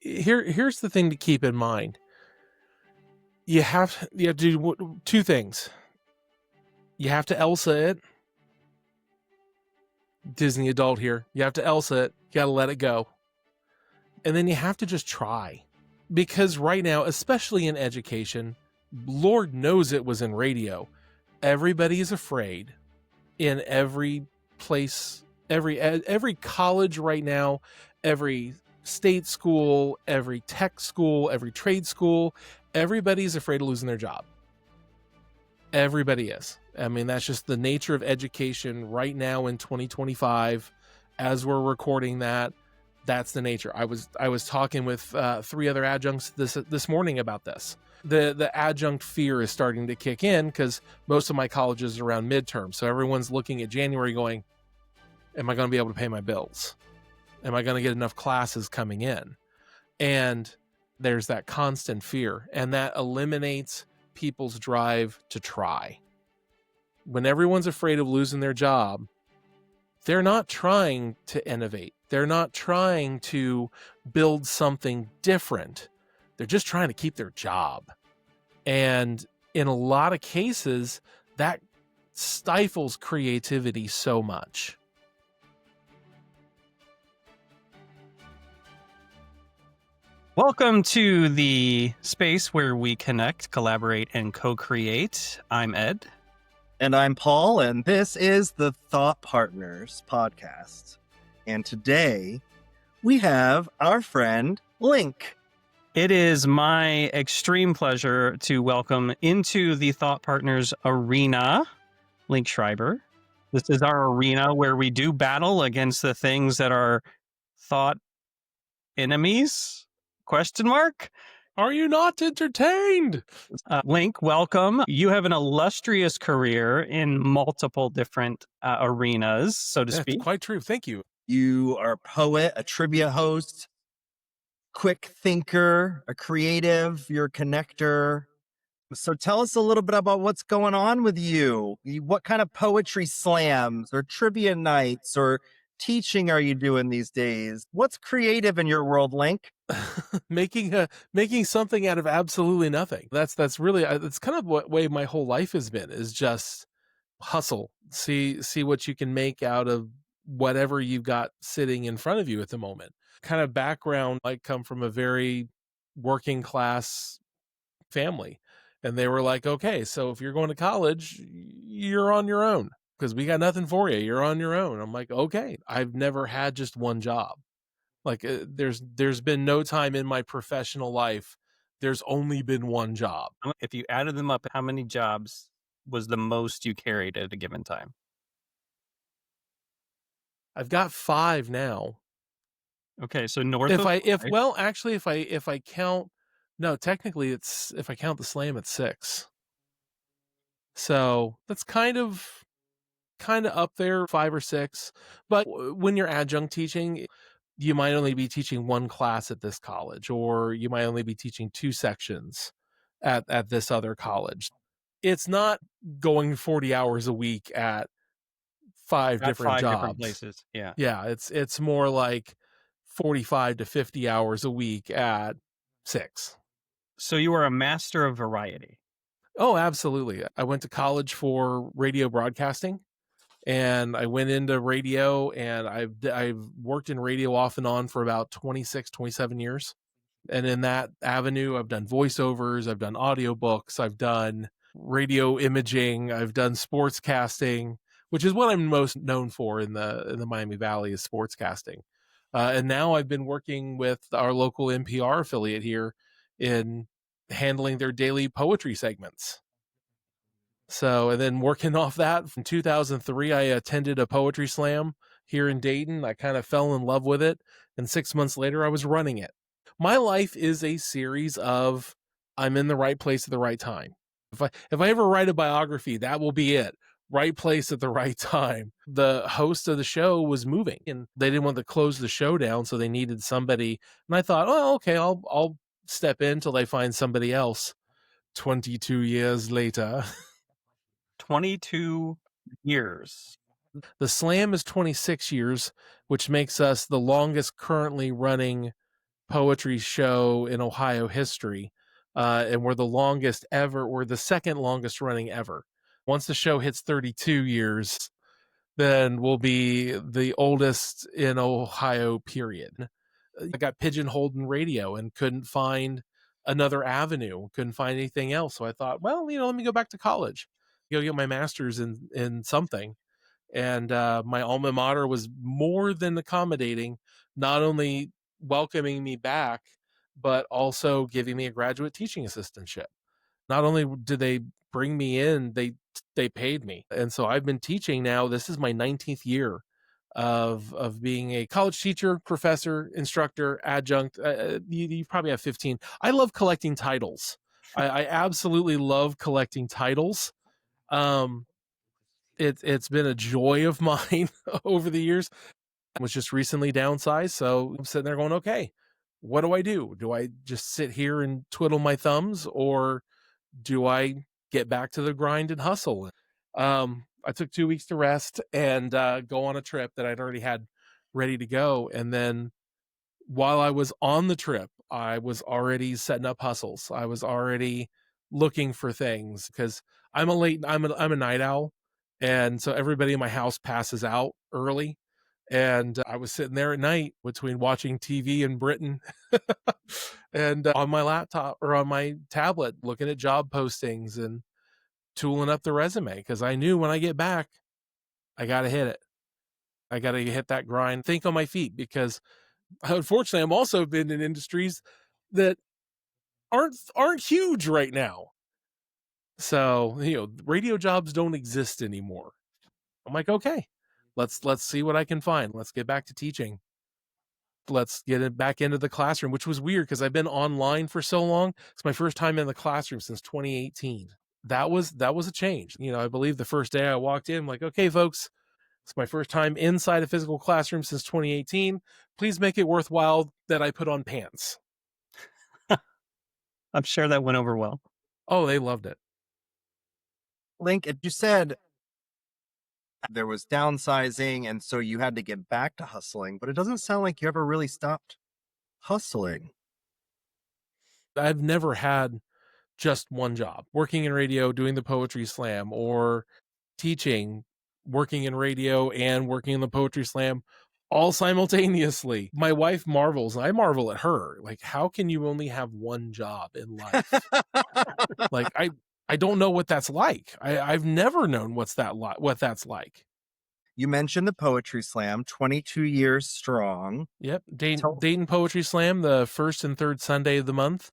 Here's the thing to keep in mind. You have to do two things. You have to Elsa it. Disney adult here. You have to Elsa it. You got to let it go. And then you have to just try. Because right now, especially in education, Lord knows it was in radio, everybody is afraid in every place, every college right now, every state school, every tech school, every trade school, everybody's afraid of losing their job. Everybody is. I mean, that's just the nature of education right now in 2025. As we're recording that, that's the nature. I was talking with 3 other adjuncts this morning about this. The adjunct fear is starting to kick in because most of my colleges are around midterm. So everyone's looking at January going, am I going to be able to pay my bills? Am I going to get enough classes coming in? And there's that constant fear, and that eliminates people's drive to try. When everyone's afraid of losing their job, they're not trying to innovate. They're not trying to build something different. They're just trying to keep their job. And in a lot of cases, that stifles creativity so much. Welcome to the space where we connect, collaborate, and co-create. I'm Ed. And I'm Paul, and this is the Thought Partners podcast. And today we have our friend Link. It is my extreme pleasure to welcome into the Thought Partners arena, Link Schreiber. This is our arena where we do battle against the things that are thought enemies? Question mark? Are you not entertained? Link, welcome. You have an illustrious career in multiple different arenas, so to speak. That's quite true. Thank you. You are a poet, a trivia host, quick thinker, a creative, you're a connector. So tell us a little bit about what's going on with you. What kind of poetry slams or trivia nights or teaching are you doing these days? What's creative in your world, Link? making something out of absolutely nothing. That's really, that's kind of what way my whole life has been, is just hustle, see what you can make out of whatever you've got sitting in front of you at the moment. Kind of background, I come from a very working class family, and they were like, okay, so if you're going to college, you're on your own because we got nothing for you. You're on your own. I'm like, okay. I've never had just one job. Like there's been no time in my professional life. There's only been one job. If you added them up, how many jobs was the most you carried at a given time? I've got 5 now. Okay, so north if of I if five? well actually if I count, no, technically it's, if I count the slam, it's 6. So that's kind of up there, 5 or 6. But when you're adjunct teaching, you might only be teaching 1 class at this college, or you might only be teaching 2 sections at this other college. It's not going 40 hours a week at 5 different jobs. Different places. Yeah. Yeah, it's more like 45 to 50 hours a week at 6. So you are a master of variety. Oh, absolutely. I went to college for radio broadcasting, and I went into radio, and I've worked in radio off and on for about 26, 27 years. And in that avenue, I've done voiceovers, I've done audiobooks, I've done radio imaging, I've done sportscasting, which is what I'm most known for in the Miami Valley, is sportscasting. And now I've been working with our local NPR affiliate here in handling their daily poetry segments. So, and then working off that, from 2003, I attended a poetry slam here in Dayton. I kind of fell in love with it. And 6 months later, I was running it. My life is a series of, I'm in the right place at the right time. If I ever write a biography, that will be it. Right place at the right time. The host of the show was moving, and they didn't want to close the show down, so they needed somebody. And I thought, oh, okay, I'll step in till they find somebody else. 22 years later. 22 years. The slam is 26 years, which makes us the longest currently running poetry show in Ohio history. And we're the longest ever, we're the second longest running ever. Once the show hits 32 years, then we'll be the oldest in Ohio, period. I got pigeonholed in radio and couldn't find another avenue, couldn't find anything else. So I thought, well, let me go back to college, go get my master's in something. And my alma mater was more than accommodating, not only welcoming me back, but also giving me a graduate teaching assistantship. Not only did they bring me in, they paid me. And so I've been teaching now. This is my 19th year of being a college teacher, professor, instructor, adjunct. You probably have 15. I love collecting titles. I absolutely love collecting titles. Um, it's been a joy of mine over the years. I was just recently downsized, so I'm sitting there going, okay, what do I do? Do I just sit here and twiddle my thumbs, or do I get back to the grind and hustle? I took 2 weeks to rest and go on a trip that I'd already had ready to go. And then while I was on the trip, I was already setting up hustles. I was already looking for things because I'm a night owl. And so everybody in my house passes out early. And I was sitting there at night between watching TV in Britain and on my laptop or on my tablet, looking at job postings and tooling up the resume because I knew when I get back, I got to hit it. I got to hit that grind, think on my feet because unfortunately, I'm also been in industries that aren't huge right now. So, radio jobs don't exist anymore. I'm like, okay, let's see what I can find. Let's get back to teaching. Let's get it back into the classroom, which was weird because I've been online for so long. It's my first time in the classroom since 2018. That was a change. I believe the first day I walked in, I'm like, okay, folks, it's my first time inside a physical classroom since 2018. Please make it worthwhile that I put on pants. I'm sure that went over well. Oh, they loved it. Link, you said there was downsizing, and so you had to get back to hustling, but it doesn't sound like you ever really stopped hustling. I've never had just one job. Working in radio, doing the poetry slam, or teaching, working in radio and working in the poetry slam all simultaneously. My wife marvels, and I marvel at her. Like, how can you only have one job in life? Like, I don't know what that's like. I've never known what that's like. You mentioned the poetry slam, 22 years strong. Yep. Dayton Poetry Slam, the first and third Sunday of the month.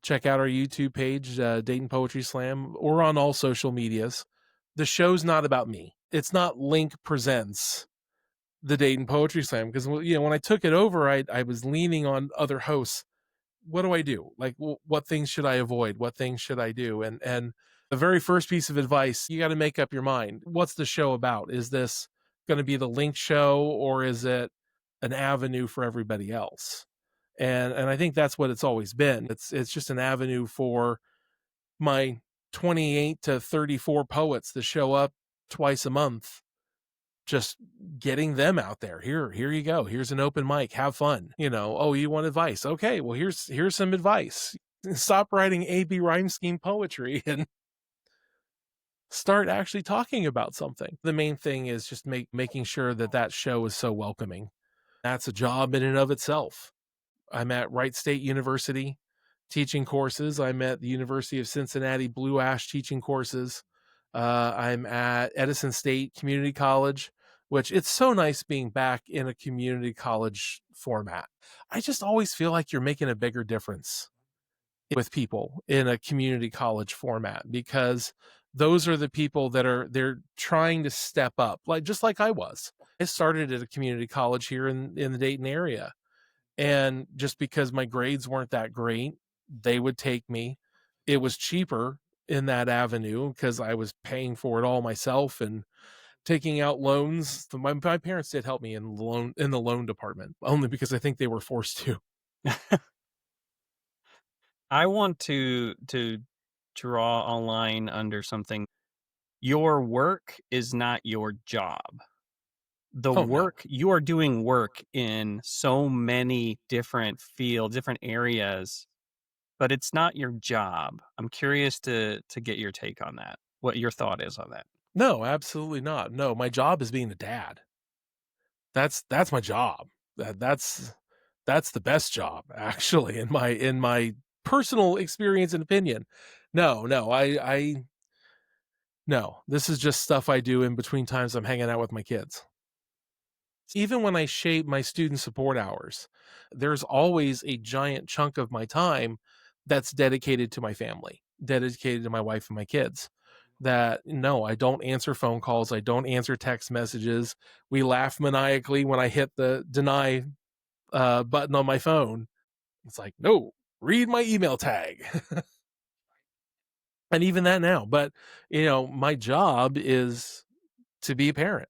Check out our YouTube page, Dayton Poetry Slam, or on all social medias. The show's not about me. It's not Link Presents the Dayton Poetry Slam because when I took it over, I was leaning on other hosts. What do I do? Like, what things should I avoid? What things should I do? And the very first piece of advice, you got to make up your mind. What's the show about? Is this going to be the Link show, or is it an avenue for everybody else? And I think that's what it's always been. It's just an avenue for my 28 to 34 poets to show up twice a month, just getting them out there. Here you go. Here's an open mic. Have fun. Oh, you want advice? Okay, well, here's some advice. Stop writing A.B. rhyme scheme poetry and start actually talking about something. The main thing is just making sure that show is so welcoming. That's a job in and of itself. I'm at Wright State University teaching courses. I'm at the University of Cincinnati Blue Ash teaching courses. I'm at Edison State Community College, which it's so nice being back in a community college format. I just always feel like you're making a bigger difference with people in a community college format because those are the people they're trying to step up, just like I was. I started at a community college here in the Dayton area. And just because my grades weren't that great, they would take me. It was cheaper in that avenue because I was paying for it all myself and taking out loans. My parents did help me in the loan department, only because I think they were forced to. I want to draw a line under something. Your work is not your job. the Oh no. work you are doing work in so many different fields, different areas, but it's not your job. I'm curious to get your take on that. What your thought is on that. No, absolutely not. No, my job is being a dad. That's my job. That's the best job actually in my personal experience and opinion. No, no, I no. This is just stuff I do in between times I'm hanging out with my kids. Even when I shape my student support hours, there's always a giant chunk of my time that's dedicated to my family, dedicated to my wife and my kids. That no, I don't answer phone calls, I don't answer text messages. We laugh maniacally when I hit the deny button on my phone. It's like, no, read my email tag. And even that now. But, my job is to be a parent.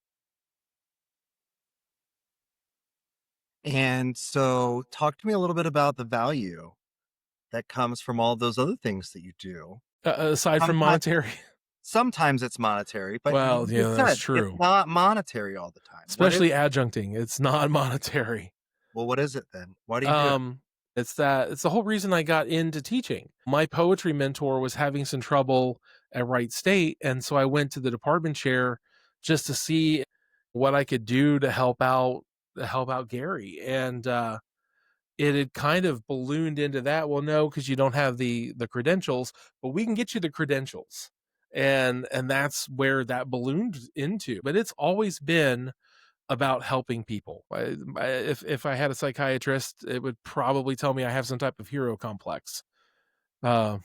And so, talk to me a little bit about the value that comes from all those other things that you do. Aside from Sometimes, monetary. sometimes it's monetary, but you Well, yeah, just that's said it's true. not monetary all the time. What is? Especially adjuncting. It's not monetary. Well, what is it then? Why do you do it? Um, it's the whole reason I got into teaching. My poetry mentor was having some trouble at Wright State, and so I went to the department chair just to see what I could do to help out Gary. And it had kind of ballooned into that. Well, no, because you don't have the credentials, but we can get you the credentials. And that's where that ballooned into. But it's always been about helping people. If I had a psychiatrist, it would probably tell me I have some type of hero complex. Uh,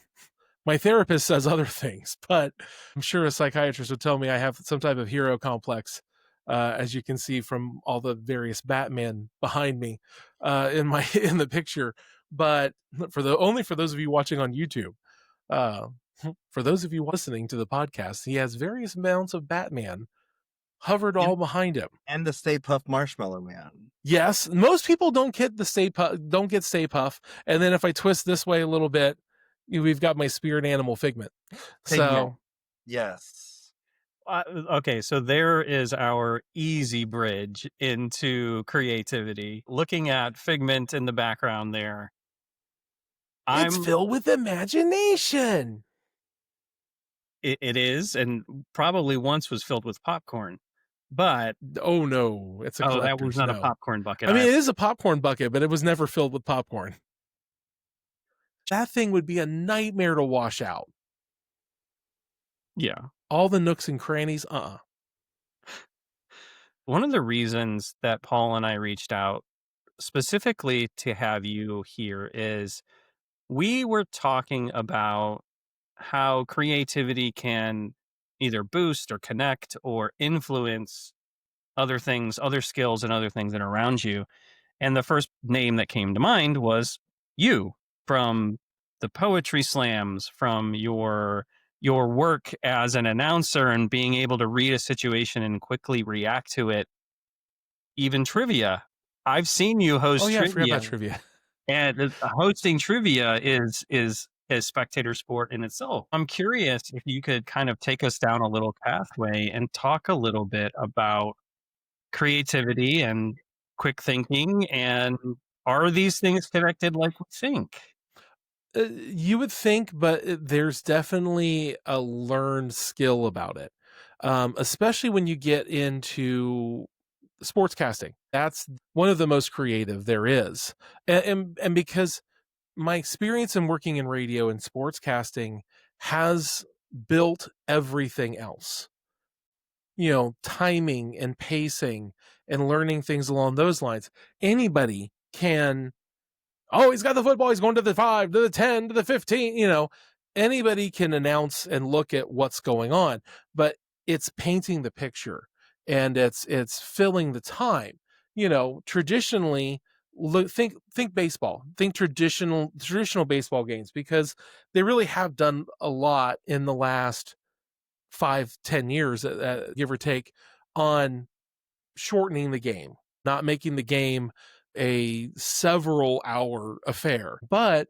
my therapist says other things, but I'm sure a psychiatrist would tell me I have some type of hero complex. As you can see from all the various Batman behind me in my in the picture, but only for those of you watching on YouTube. Uh, for those of you listening to the podcast, he has various amounts of Batman hovered And, all behind him. and the Stay Puft Marshmallow Man. Yes, most people don't get Stay Puff, and then if I twist this way a little bit, we've got my spirit animal Figment. Pigment. So Yes. Okay, so there is our easy bridge into creativity. Looking at Figment in the background there, it's I'm filled with imagination. it is, and probably once was filled with popcorn, but Oh no, it's a oh, that was collector's. not a No, popcorn bucket. I mean it is a popcorn bucket, but it was never filled with popcorn. That thing would be a nightmare to wash out. Yeah, All the nooks and crannies. one of the reasons that Paul and I reached out specifically to have you here is we were talking about how creativity can either boost or connect or influence other things, other skills, and other things that are around you. And the first name that came to mind was you, from the poetry slams, from your work as an announcer and being able to read a situation and quickly react to it. Even trivia. I've seen you Oh host yeah, I forgot trivia, about trivia. and hosting trivia is a spectator sport in itself. I'm curious if you could kind of take us down a little pathway and talk a little bit about creativity and quick thinking, and are these things connected like we think? You would think, but there's definitely a learned skill about it, especially when you get into sportscasting. That's one of the most creative there is, and because my experience in working in radio and sportscasting has built everything else. Timing and pacing and learning things along those lines. Anybody can. Oh, he's got the football. He's going to the 5, to the 10, to the 15. Anybody can announce and look at what's going on, but it's painting the picture and it's filling the time. Traditionally, think baseball, think traditional baseball games, because they really have done a lot in the last 5-10 years, give or take, on shortening the game, not making the game a several hour affair. But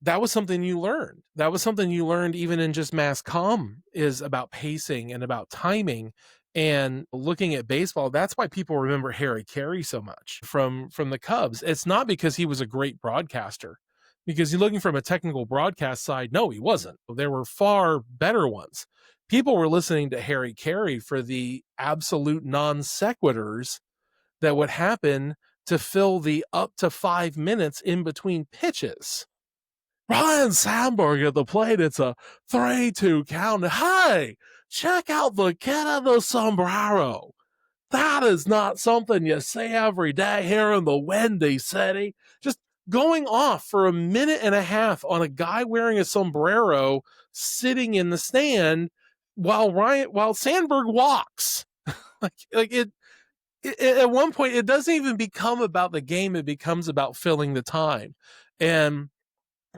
that was something you learned. That was something you learned even in just mass comm, is about pacing and about timing. And looking at baseball, that's why people remember Harry Carey so much from the Cubs. It's not because he was a great broadcaster, because you're looking from a technical broadcast side. No, he wasn't. There were far better ones. People were listening to Harry Carey for the absolute non sequiturs that would happen to fill the up to 5 minutes in between pitches. Ryan Sandberg at the plate. It's a 3-2 count. Hey, check out the kid in the sombrero. That is not something you see every day here in the Windy City. Just going off for a minute and a half on a guy wearing a sombrero sitting in the stand while Sandberg walks. like it at one point, it doesn't even become about the game. It becomes about filling the time. And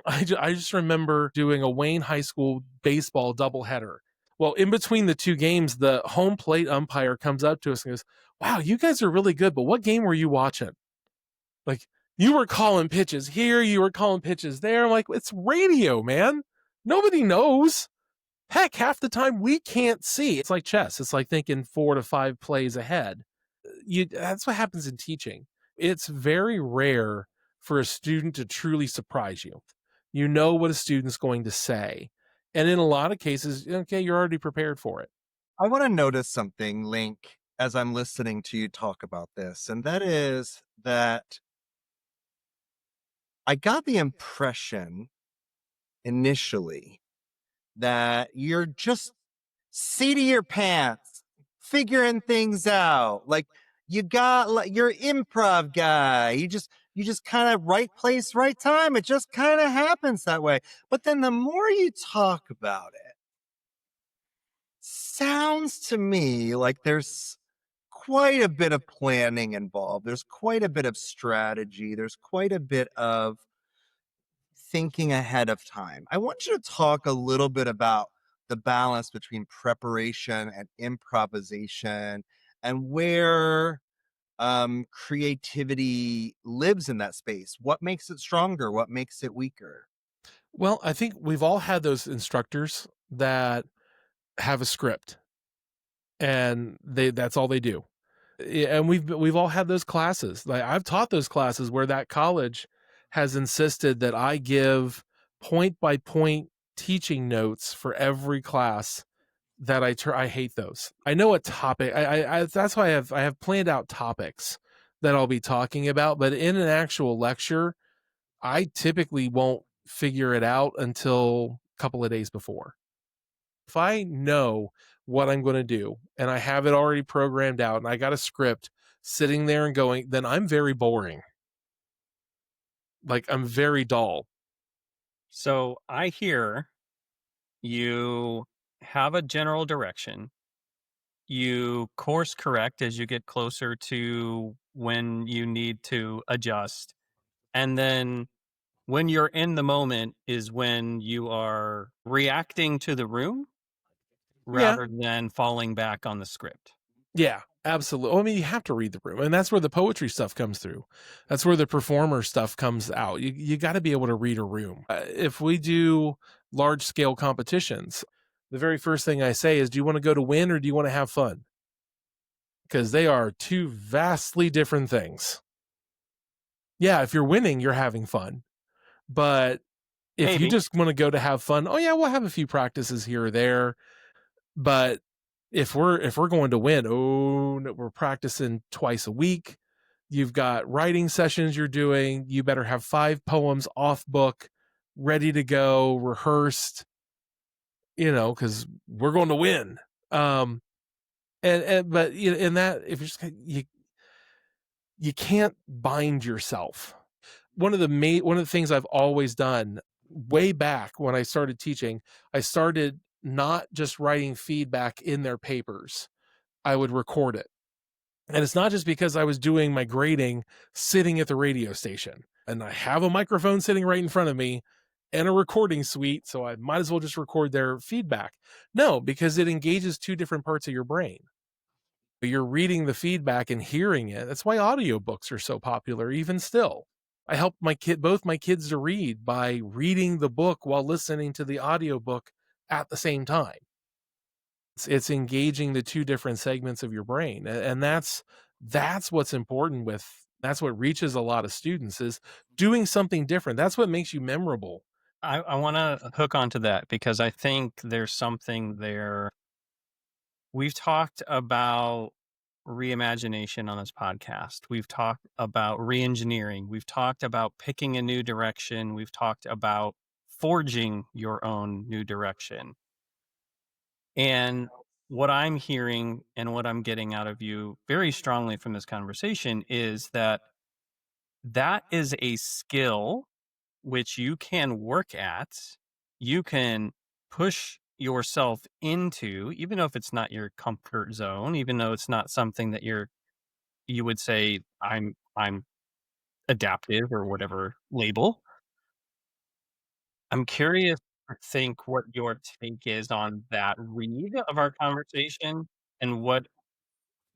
I just remember doing a Wayne High School baseball doubleheader. Well, in between the two games, the home plate umpire comes up to us and goes, "Wow, you guys are really good, but what game were you watching? Like, you were calling pitches here, you were calling pitches there." I'm like, it's radio, man. Nobody knows. Heck, half the time we can't see. It's like chess. It's like thinking 4 to 5 plays ahead. That's what happens in teaching. It's very rare for a student to truly surprise you. You know what a student's going to say. And in a lot of cases, okay, you're already prepared for it. I want to notice something, Link, as I'm listening to you talk about this, and that is that I got the impression initially that you're just seat of your pants, figuring things out. Like you're improv guy. You just kind of right place, right time. It just kind of happens that way. But then the more you talk about it, sounds to me like there's quite a bit of planning involved. There's quite a bit of strategy. There's quite a bit of thinking ahead of time. I want you to talk a little bit about the balance between preparation and improvisation and where creativity lives in that space. What makes it stronger? What makes it weaker? Well, I think we've all had those instructors that have a script and that's all they do. And we've all had those classes. Like, I've taught those classes where that college has insisted that I give point by point teaching notes for every class that I hate those. I know a topic. I that's why I have planned out topics that I'll be talking about, but in an actual lecture, I typically won't figure it out until a couple of days before. If I know what I'm going to do and I have it already programmed out and I got a script sitting there and going, then I'm very boring. Like, I'm very dull. So I hear you have a general direction. You course correct as you get closer to when you need to adjust. And then when you're in the moment is when you are reacting to the room Yeah. rather than falling back on the script. Yeah, absolutely. I mean, you have to read the room, and that's where the poetry stuff comes through. That's where the performer stuff comes out. You got to be able to read a room. If we do large scale competitions, the very first thing I say is, do you want to go to win or do you want to have fun? Because they are two vastly different things. Yeah, if you're winning, you're having fun. But if you Maybe. just want to go to have fun, oh yeah, we'll have a few practices here or there. But if we're going to win, oh no, we're practicing twice a week. You've got writing sessions you're doing. You better have 5 poems off book, ready to go, rehearsed, because we're going to win. But in that, if you're just you can't bind yourself. One of the things I've always done way back when I started teaching, I started not just writing feedback in their papers. I would record it. And it's not just because I was doing my grading sitting at the radio station and I have a microphone sitting right in front of me and a recording suite, so I might as well just record their feedback. No, because it engages 2 different parts of your brain. You're reading the feedback and hearing it. That's why audiobooks are so popular even still. I helped both my kids to read by reading the book while listening to the audiobook at the same time. It's engaging the two different segments of your brain, and that's what's important with that's what reaches a lot of students is doing something different. That's what makes you memorable. I want to hook onto that because I think there's something there. We've talked about reimagination on this podcast. We've talked about reengineering. We've talked about picking a new direction. We've talked about forging your own new direction. And what I'm hearing and what I'm getting out of you very strongly from this conversation is that that is a skill which you can work at. You can push yourself into, even though if it's not your comfort zone, even though it's not something that you would say I'm adaptive or whatever label. I'm curious to think what your take is on that read of our conversation and what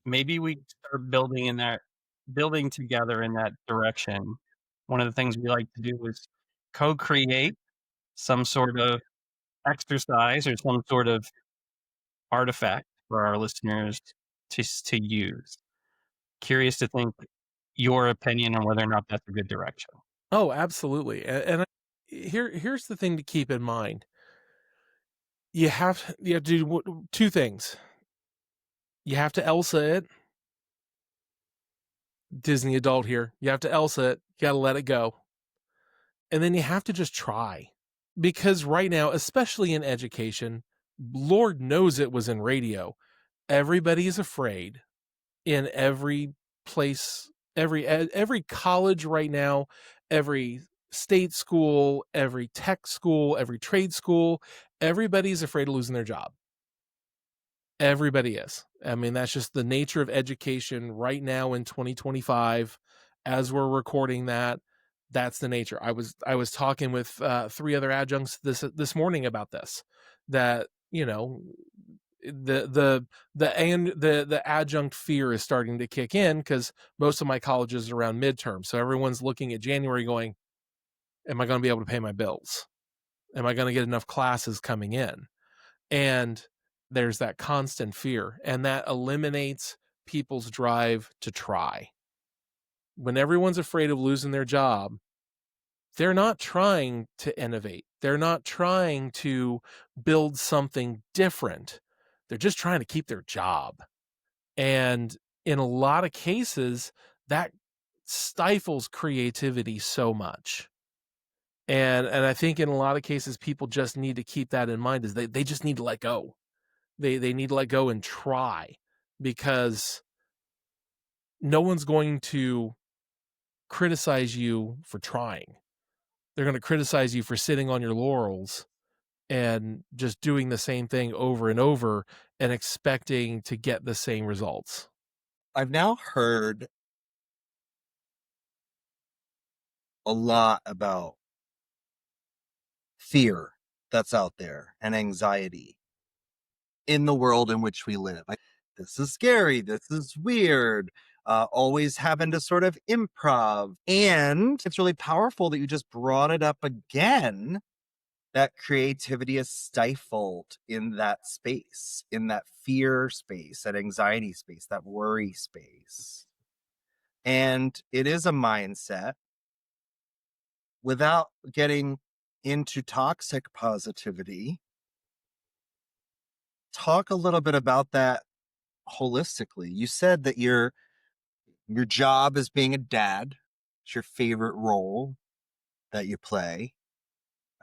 maybe we start building together in that direction. One of the things we like to do is co-create some sort of exercise or some sort of artifact for our listeners to use. Curious to think your opinion on whether or not that's a good direction. Oh, absolutely. Here's the thing to keep in mind. You have to do two things. You have to Elsa it, Disney adult here. You have to Elsa it. You got to let it go. And then you have to just try. Because right now, especially in education, Lord knows it was in radio. Everybody is afraid in every place, every college right now, every state school, every tech school, every trade school, everybody's afraid of losing their job. Everybody is. I mean, that's just the nature of education right now in 2025 as we're recording that. That's the nature. I was talking with 3 other adjuncts this morning about this, that, you know, the adjunct fear is starting to kick in because most of my colleges are around midterm. So everyone's looking at January going, am I going to be able to pay my bills? Am I going to get enough classes coming in? And there's that constant fear, and that eliminates people's drive to try. When everyone's afraid of losing their job, they're not trying to innovate. They're not trying to build something different. They're just trying to keep their job. And in a lot of cases, that stifles creativity so much. And I think in a lot of cases, people just need to keep that in mind, is they just need to let go. They need to let go and try, because no one's going to criticize you for trying. They're going to criticize you for sitting on your laurels and just doing the same thing over and over and expecting to get the same results. I've now heard a lot about fear that's out there and anxiety in the world in which we live. This is scary. This is weird. Always having to sort of improv. And it's really powerful that you just brought it up again, that creativity is stifled in that space, in that fear space, that anxiety space, that worry space. And it is a mindset. Without getting into toxic positivity, talk a little bit about that holistically. You said that your job is being a dad. It's your favorite role that you play.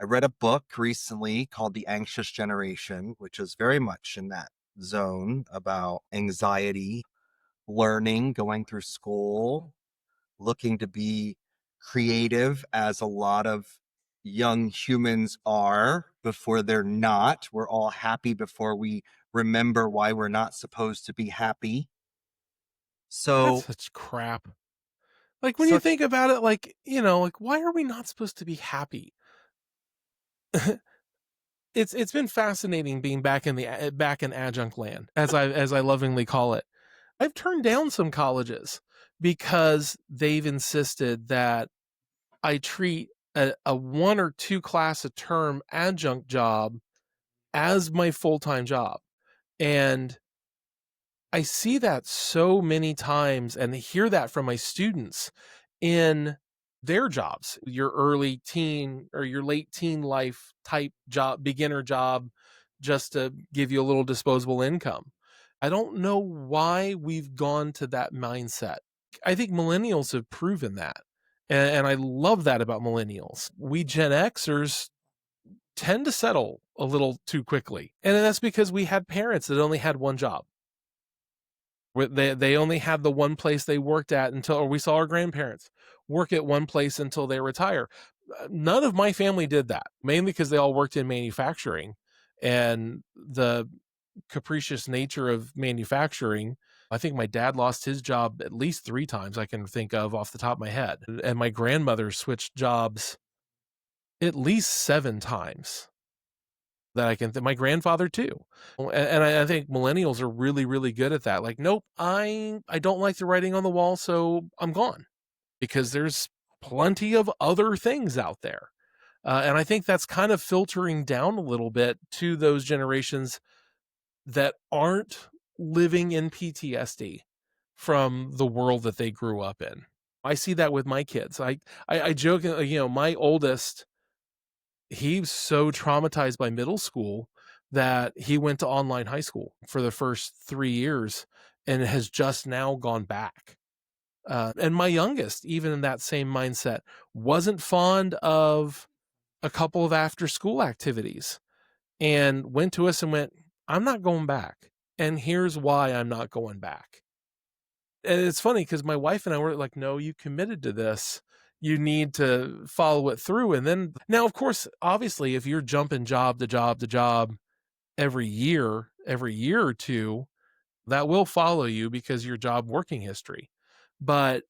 I read a book recently called The Anxious Generation, which is very much in that zone about anxiety, learning, going through school, looking to be creative, as a lot of young humans are before they're not. We're all happy before we remember why we're not supposed to be happy. That's So, such crap. Like, when you so think about it, like, you know, like, why are we not supposed to be happy? It's been fascinating being back in adjunct land, as I lovingly call it. I've turned down some colleges because they've insisted that I treat a 1 or 2 class a term adjunct job as my full-time job. And I see that so many times and hear that from my students in their jobs, your early teen or your late teen life type job, beginner job, just to give you a little disposable income. I don't know why we've gone to that mindset. I think millennials have proven that. And I love that about millennials. We Gen Xers tend to settle a little too quickly. And that's because we had parents that only had one job. They only had the one place they worked at until, or we saw our grandparents work at one place until they retire. None of my family did that, mainly because they all worked in manufacturing, and the capricious nature of manufacturing. I think my dad lost his job at least 3 times I can think of off the top of my head, and my grandmother switched jobs at least 7 times that I can my grandfather too. And I think millennials are really, really good at that. Like, nope, I don't like the writing on the wall, so I'm gone because there's plenty of other things out there. And I think that's kind of filtering down a little bit to those generations that aren't living in PTSD from the world that they grew up in. I see that with my kids. I joke, my oldest, he's so traumatized by middle school that he went to online high school for the first 3 years and has just now gone back. And my youngest, even in that same mindset, wasn't fond of a couple of after school activities and went to us and went, I'm not going back. And here's why I'm not going back. And it's funny because my wife and I were like, no, you committed to this. You need to follow it through. And then now, of course, obviously, if you're jumping job to job to job every year or two, that will follow you because your job working history. But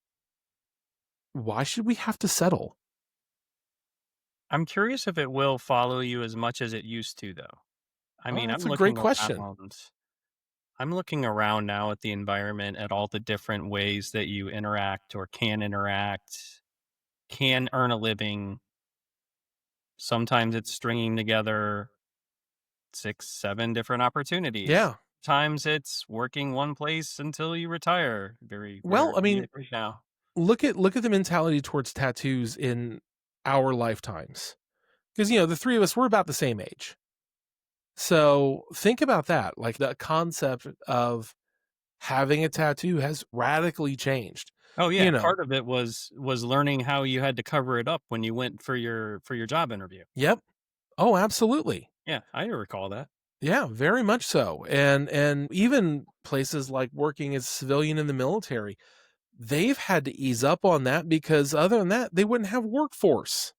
why should we have to settle? I'm curious if it will follow you as much as it used to, though. I Oh, mean, that's a great question. I'm looking around now at the environment, at all the different ways that you interact or can interact, can earn a living. Sometimes it's stringing together 6, 7 different opportunities. Yeah. Times it's working one place until you retire. Very Well, I rarely mean, right now. look at the mentality towards tattoos in our lifetimes. Because the three of us, we're about the same age. So think about that. Like the concept of having a tattoo has radically changed. Oh yeah, You know, part of it was learning how you had to cover it up when you went for your job interview. yep. Oh, absolutely. Yeah, I recall that. Yeah, very much so. And even places like working as a civilian in the military, they've had to ease up on that because other than that, they wouldn't have workforce.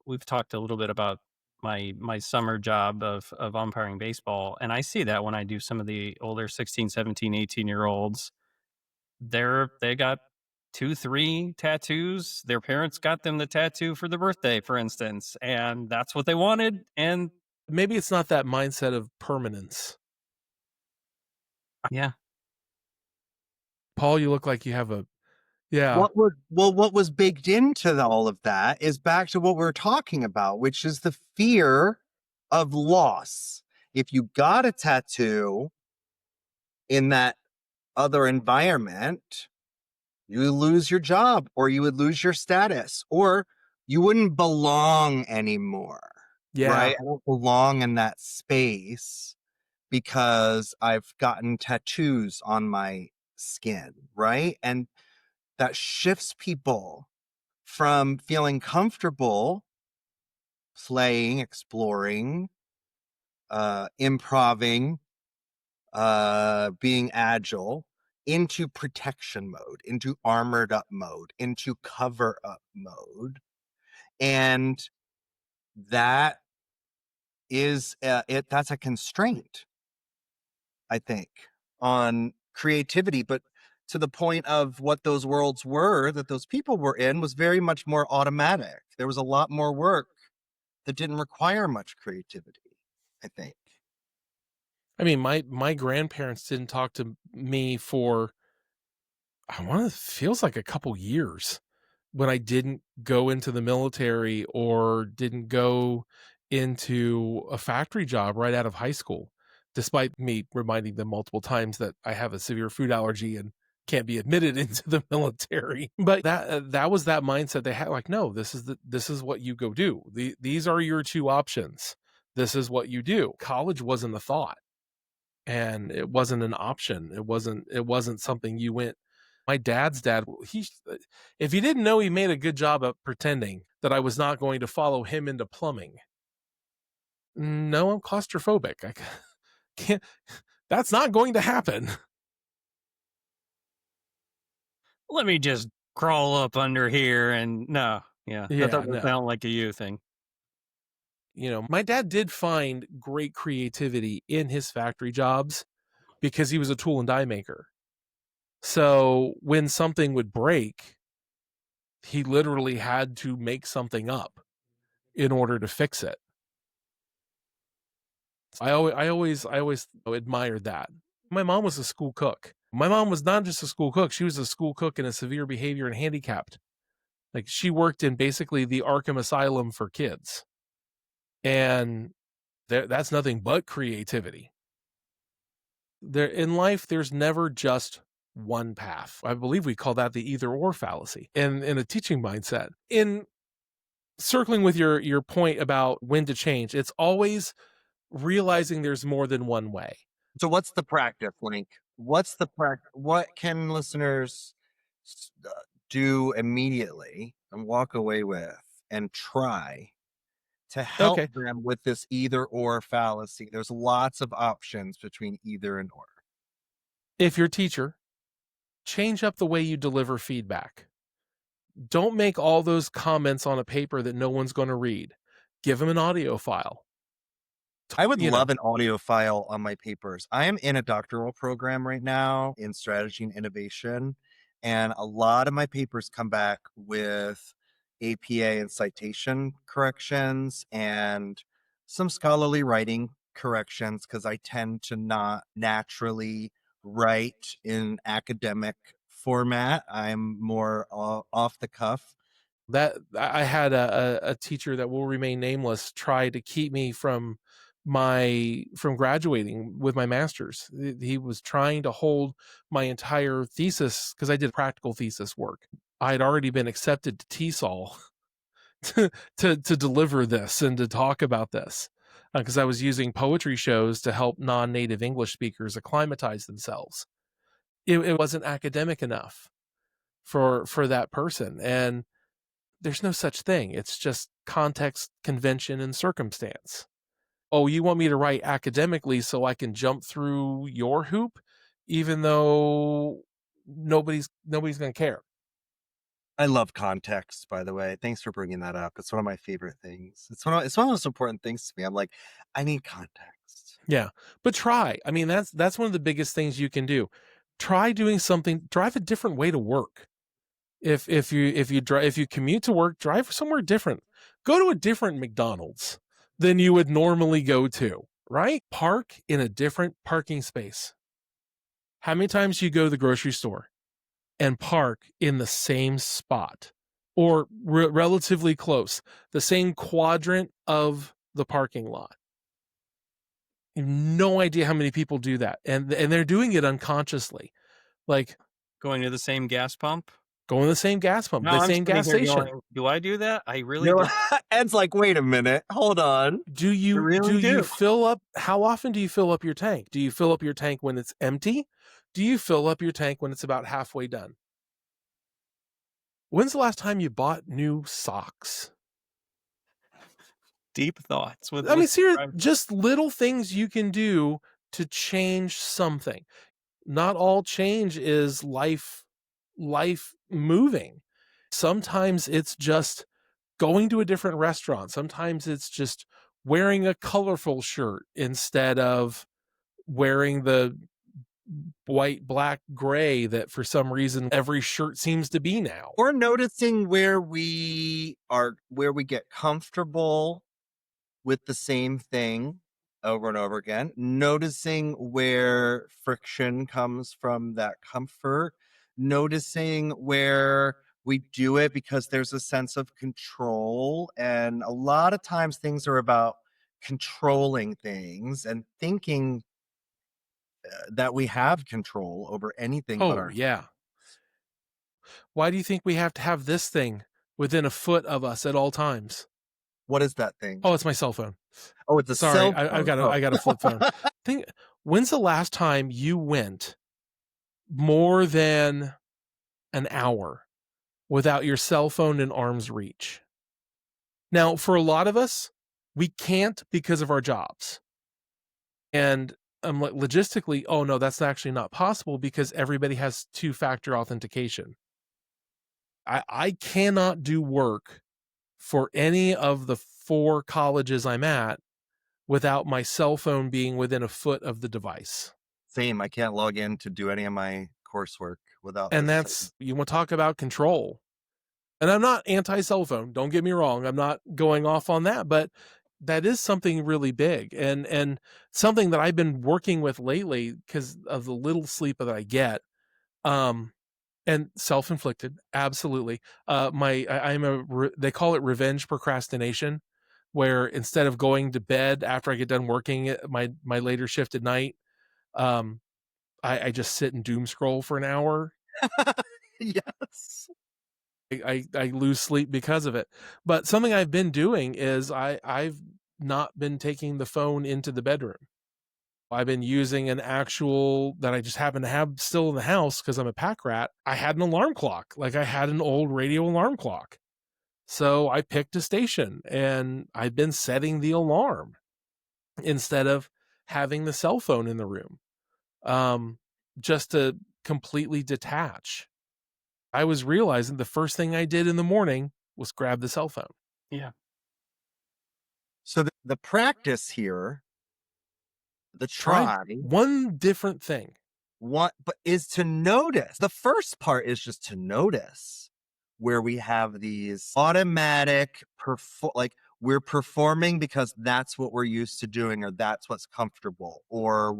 We've talked a little bit about my summer job of umpiring baseball, and I see that when I do some of the older 16, 17, 18-year olds. They got 2, 3 tattoos. Their parents got them the tattoo for their birthday, for instance, and that's what they wanted, and Maybe it's not that mindset of permanence. yeah. Paul, you look like you have yeah. What was baked into all of that is back to what we're talking about, which is the fear of loss. If you got a tattoo in that other environment, you would lose your job or you would lose your status or you wouldn't belong anymore. Yeah. Right? I don't belong in that space because I've gotten tattoos on my skin, right? And that shifts people from feeling comfortable playing, exploring, improving, being agile into protection mode, into armored up mode, into cover up mode. And that is that's a constraint, I think, on creativity. But to the point of what those worlds were that those people were in was very much more automatic. There was a lot more work that didn't require much creativity, I think. I mean, my grandparents didn't talk to me for I want to feels like a couple years when I didn't go into the military or didn't go into a factory job right out of high school. despite me reminding them multiple times that I have a severe food allergy and can't be admitted into the military. But that was that mindset they had. Like, no, this is what you go do. These are your two options. This is what you do. College wasn't a thought, and it wasn't an option. It wasn't something you went. My dad's dad, if you didn't know, he made a good job of pretending that I was not going to follow him into plumbing. No, I'm claustrophobic. I can't. That's not going to happen. Let me just crawl up under here and no. Yeah, that Yeah, doesn't no. sound like a you thing. My dad did find great creativity in his factory jobs because he was a tool and die maker. So when something would break, he literally had to make something up in order to fix it. I always admired that. My mom was a school cook. My mom was not just a school cook; she was a school cook in a severe behavior and handicapped. Like, she worked in basically the Arkham Asylum for kids, and that's nothing but creativity. There in life, there's never just one path. I believe we call that the either or fallacy in a teaching mindset. In circling with your point about when to change, it's always realizing there's more than one way. So what's the practice, Link? What's the practice? What can listeners do immediately and walk away with and try to help Okay, them with this either or fallacy? There's lots of options between either and or. if you're a teacher, change up the way you deliver feedback. Don't make all those comments on a paper that no one's going to read. Give them an audio file. I would You love know, an audio file on my papers. I am in a doctoral program right now in strategy and innovation, and a lot of my papers come back with APA and citation corrections and some scholarly writing corrections because I tend to not naturally write in academic format. I'm more off the cuff. that I had a teacher that will remain nameless try to keep me from graduating with my master's. He was trying to hold my entire thesis because I did practical thesis work. I had already been accepted to TESOL to deliver this and to talk about this because I was using poetry shows to help non-native English speakers acclimatize themselves. It wasn't academic enough for that person, and there's no such thing. It's just context, convention, and circumstance. Oh, you want me to write academically so I can jump through your hoop, even though nobody's going to care. I love context, by the way. Thanks for bringing that up. It's one of my favorite things. It's one of the most important things to me. I'm like, I need context. Yeah, but try. I mean, that's one of the biggest things you can do. Try doing something. Drive a different way to work. If you commute to work, drive somewhere different. Go to a different McDonald's than you would normally go to. Right? Park in a different parking space. How many times do you go to the grocery store and park in the same spot or relatively close, the same quadrant of the parking lot? You have no idea how many people do that, and they're doing it unconsciously, like Going to the same gas pump. going to the same gas pump, No, the I'm same sitting gas here station. going, do I do that? I really You do. know, Ed's like, wait a minute, hold on. Do you really do you do. fill up? How often do you fill up your tank? Do you fill up your tank when it's empty? Do you fill up your tank when it's about halfway done? When's the last time you bought new socks? Deep thoughts with. I mean, seriously, just little things you can do to change something. Not all change is life moving. Sometimes it's just going to a different restaurant. Sometimes it's just wearing a colorful shirt instead of wearing the white, black, gray that for some reason every shirt seems to be now. Or noticing where we get comfortable with the same thing over and over again, noticing where friction comes from that comfort, noticing where we do it because there's a sense of control. And a lot of times things are about controlling things and thinking that we have control over anything but Oh, our. yeah. Why do you think we have to have this thing within a foot of us at all times? What is that thing? Oh, it's my cell phone. Oh, it's a Sorry, cell I've phone. got Oh. I got a flip phone. Think, when's the last time you went more than an hour without your cell phone in arm's reach? Now, for a lot of us, we can't because of our jobs. And I'm like, logistically, oh no, that's actually not possible because everybody has two-factor authentication. I cannot do work for any of the 4 colleges I'm at without my cell phone being within a foot of the device. Same. I can't log in to do any of my coursework without And this. that's, you want to talk about control. And I'm not anti-cell phone, don't get me wrong. I'm not going off on that, but that is something really big and something that I've been working with lately because of the little sleep that I get. And self-inflicted, absolutely. They call it revenge procrastination, where instead of going to bed after I get done working my later shift at night, um, I just sit and doom scroll for an hour. Yes. I lose sleep because of it. But something I've been doing is I've not been taking the phone into the bedroom. I've been using an actual that I just happen to have still in the house because I'm a pack rat. I had an alarm clock, like I had an old radio alarm clock. So I picked a station and I've been setting the alarm instead of having the cell phone in the room, just to completely detach. I was realizing the first thing I did in the morning was grab the cell phone. Yeah. So the practice here, the Try try, one different thing. but is to notice. The first part is just to notice where we have these automatic like we're performing because that's what we're used to doing, or that's what's comfortable, or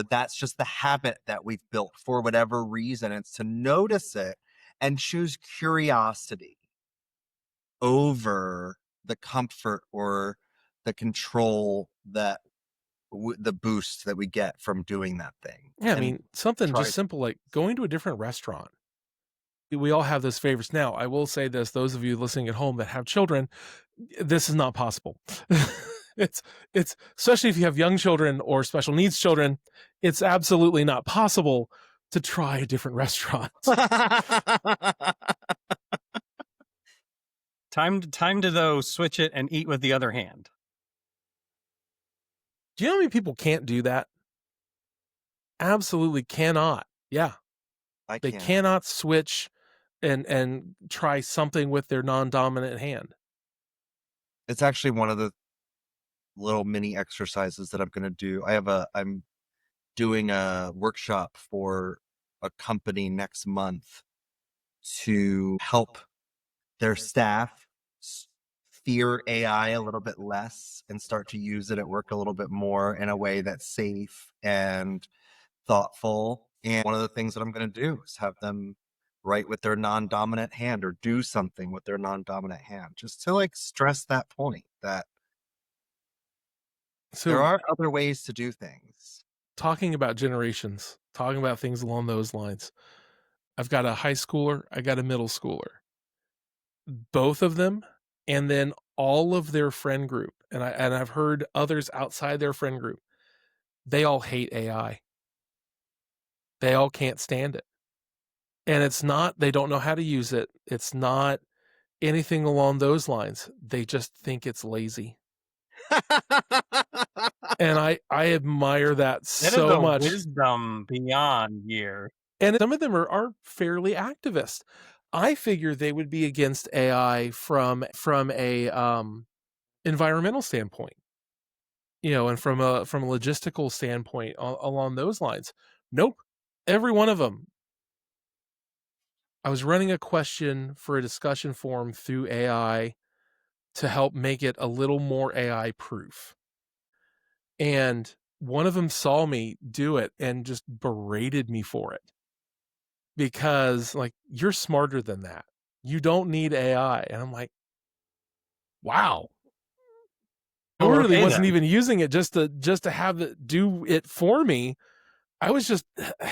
that's just the habit that we've built for whatever reason. It's to notice it and choose curiosity over the comfort or the control that the boost that we get from doing that thing. Yeah, I And mean, something try. just simple like going to a different restaurant. We all have those favorites. Now, I will say this, those of you listening at home that have children, this is not possible. It's especially if you have young children or special needs children, it's absolutely not possible to try a different restaurant. Time to though switch it and eat with the other hand. Do you know how many people can't do that? Absolutely cannot. Yeah. They can't. cannot switch and try something with their non-dominant hand. It's actually one of the little mini exercises that I'm going to do. I'm doing a workshop for a company next month to help their staff fear AI a little bit less and start to use it at work a little bit more in a way that's safe and thoughtful. And one of the things that I'm going to do is have them write with their non-dominant hand or do something with their non-dominant hand, just to like stress that point that there So are other ways to do things. talking about generations, talking about things along those lines. I've got a high schooler, I got a middle schooler. Both of them, and then all of their friend group, and I've heard others outside their friend group, they all hate AI. They all can't stand it. And it's not they don't know how to use it. It's not anything along those lines. They just think it's lazy. And I admire that so much. Wisdom beyond years. And some of them are fairly activist. I figure they would be against AI from a environmental standpoint, and from a logistical standpoint along those lines. Nope, every one of them. I was running a question for a discussion forum through AI to help make it a little more AI proof, and one of them saw me do it and just berated me for it. Because like, you're smarter than that. You don't need AI. And I'm like, wow. I Well, really okay, wasn't then. even using it just to have it do it for me. I was just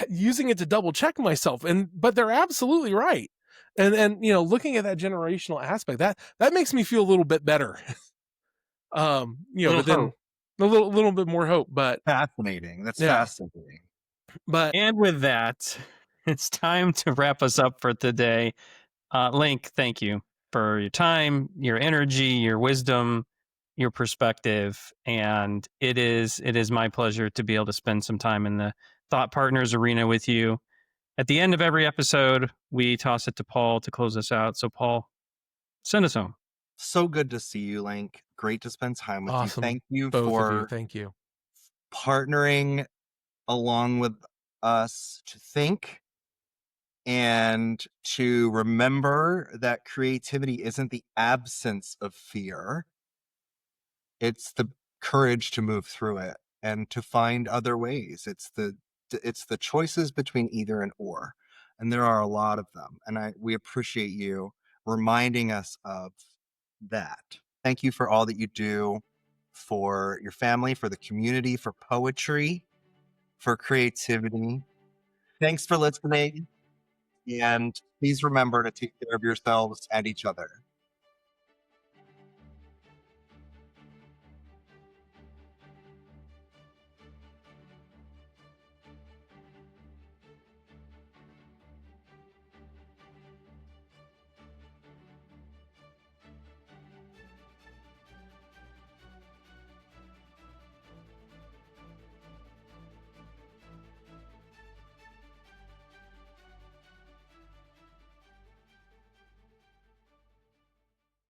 using it to double check myself, but they're absolutely right. And looking at that generational aspect, that makes me feel a little bit better. Little But then hope. a little bit more hope, but Fascinating. That's yeah, fascinating. but And with that, it's time to wrap us up for today. Link, thank you for your time, your energy, your wisdom, your perspective, and it is my pleasure to be able to spend some time in the Thought Partners arena with you. At the end of every episode, we toss it to Paul to close us out. So, Paul, send us home. So good to see you, Link. Great to spend time with you. awesome. Thank you Both of you. for Thank you. partnering along with us to think and to remember that creativity isn't the absence of fear. It's the courage to move through it and to find other ways. It's the choices between either and or. And there are a lot of them. And we appreciate you reminding us of that. Thank you for all that you do for your family, for the community, for poetry, for creativity. Thanks for listening. And please remember to take care of yourselves and each other.